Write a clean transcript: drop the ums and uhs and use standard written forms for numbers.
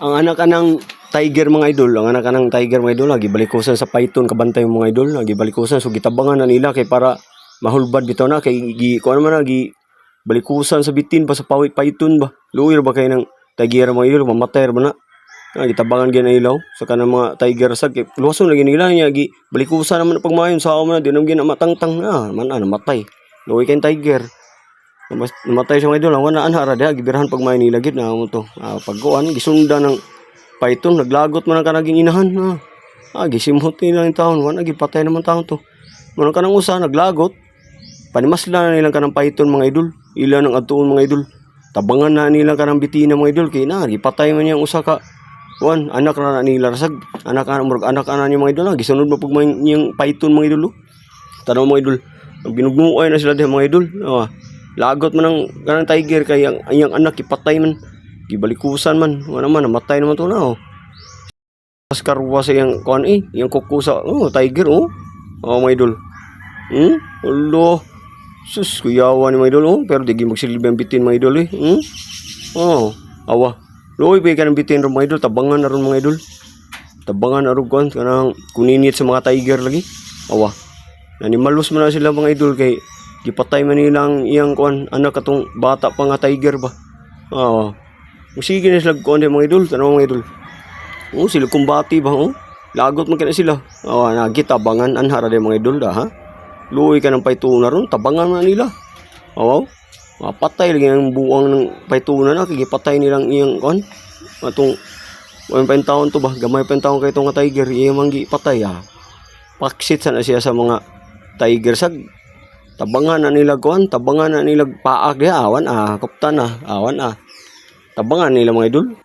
Ang anak ka ng tiger mga idol, ang anak ka ng tiger mga idol, gibalikusan sa python kabantay mga idol, gibalikusan so gitabangan na nila kay para mahulbad bitaw na kay kuan man gi balikusan sa bitin pa sa pawit python ba. Luoy ba kay ng tiger mga idol, mamatay ra ba na. Gitabangan gyud na ilaw sa kanang mga tiger sag kay luwason lagi nila nya gi balikusan naman pag mayon sa mo na di naman gina matangtang na man namatay. Luoy kay tiger. Namatay siya mga idol, wala na ra diha gibirahan pag may nilagid na mo to. Pagkuan gisundan ng python naglagot man ang kanaging inahan. Gisimhot nila yung taon, wala gipatay naman taon to. Man kanang usa naglagot, panimasla na nilang kanang python mga idol. Ila nang adtuon mga idol. Tabangan na nilang kanang bitina mga idol kay na gipatay man yang usa ka anak na nila rasag. Anak ana niya mga idol, gisunod mo pag yung python mga idol. Tanaw mga idol, binugnuay na sila diha mga idol. Lagot man ang kanang tiger kay ang anak ipatay man, gibalikusan man, wala man namatay naman to na. Paskarwa sa yang kuan yang kuko sa tiger mga idol. Ulo. Sus kuyawa ni mga idol pero di magsilbi ang bitin mga idol awa. Loy ba kanang bitin ro mga idol, tabangan na ron mga idol. Tabangan na ron kuan kanang kuninit sa mga tiger lagi. Awa. Nanimalos man na sila mga idol kay gipatay man nilang iyang kuan anak katong bata pa nga tiger ba. Sige na sila kuan mga idol, tanong mga idol. Sila kumbati ba lagot man kana sila. Nagitabangan anhara de mga idol da ha. Luoy ka ng python na ron, tabangan na nila. Patay lagi ang buwang ng python na kay gipatay nilang iyang kuan. Atong taon to ba, gamay pa taon kay itong nga tiger, iyang manggi patay Paksit sana siya sa mga tiger sag. Tabangan na nila kuan, tabangan na nila paak diha, awan kuptan na, awan Tabangan nila mga idol.